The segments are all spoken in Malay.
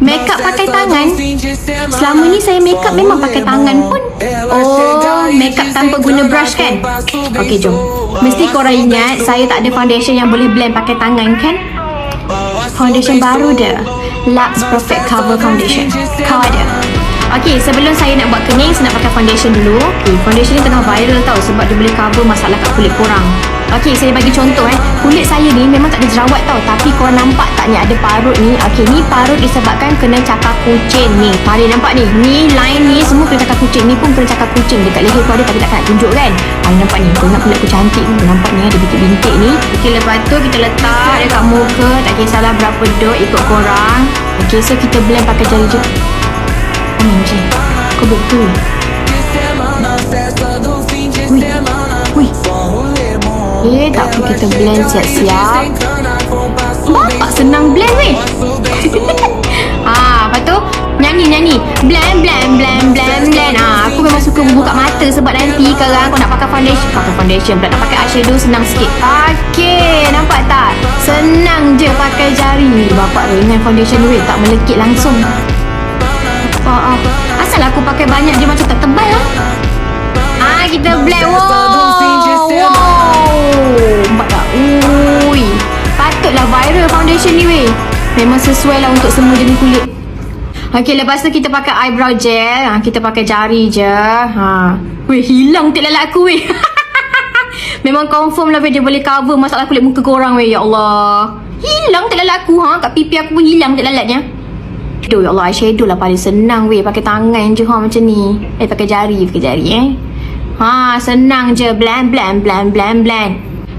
Makeup pakai tangan. Selama ni saya makeup memang pakai tangan pun. Oh, makeup tanpa guna brush kan? Okey, jom. Mesti korang ingat saya tak ada foundation yang boleh blend pakai tangan kan? Foundation baru dia, Lux Perfect Cover Foundation. Kau ada? Okey, sebelum saya nak buat kening, saya nak pakai foundation dulu. Okey, foundation ni tengah viral tau sebab dia boleh cover masalah kat kulit korang. Okey, saya bagi contoh kulit saya ni memang tak ada jerawat tau, tapi korang nampak tak ni ada parut ni? Okey, ni parut disebabkan kena cakar kucing ni. Mari nampak ni, ni line ni semua kena cakar kucing, ni pun kena cakar kucing. Dekat leher tu ada tapi takkan nak tunjuk kan? Mari nampak ni, kau ingat kulit aku cantik ni, nampak ni ada bintik-bintik ni. Okey, lepas tu kita letak dekat muka, tak kisahlah berapa dot ikut korang. Okey, so kita blend pakai jari je. Macam kau betul. Tak apa, kita blend siap-siap. Bapak senang blend weh. Lepas tu nyanyi blend aku memang suka buka mata sebab nanti sekarang kau nak pakai foundation pula, nak pakai eyeshadow senang sikit. Okey, nampak tak? Senang je pakai jari. Bapak dengan foundation weh tak melekit langsung. Asal aku pakai banyak je macam tak tebal lah. Kita blend. Wow. Nampak tak? Ui, patutlah viral foundation ni weh. Memang sesuai lah untuk semua jenis kulit. Okey, lepas tu kita pakai eyebrow gel. Kita pakai jari je. Weh, hilang tek lalat aku weh. Memang confirm lah weh, dia boleh cover masalah kulit muka korang weh. Ya Allah, hilang tek lalat aku. Kat pipi aku pun hilang tek lalatnya. Aduh, ya Allah, eyeshadow lah paling senang weh. Pakai tangan je macam ni. Pakai jari senang je. Blend.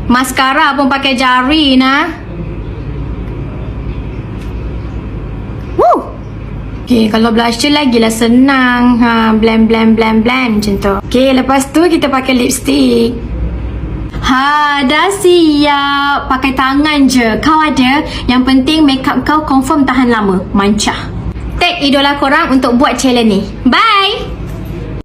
Mascara pun pakai jari nah. Woo. Okay, kalau blusher lagilah senang. Blend macam tu. Okay, lepas tu kita pakai lipstick. Dah siap. Pakai tangan je. Kau ada. Yang penting makeup kau confirm tahan lama. Mancah. Tag idola korang untuk buat challenge ni. Bye.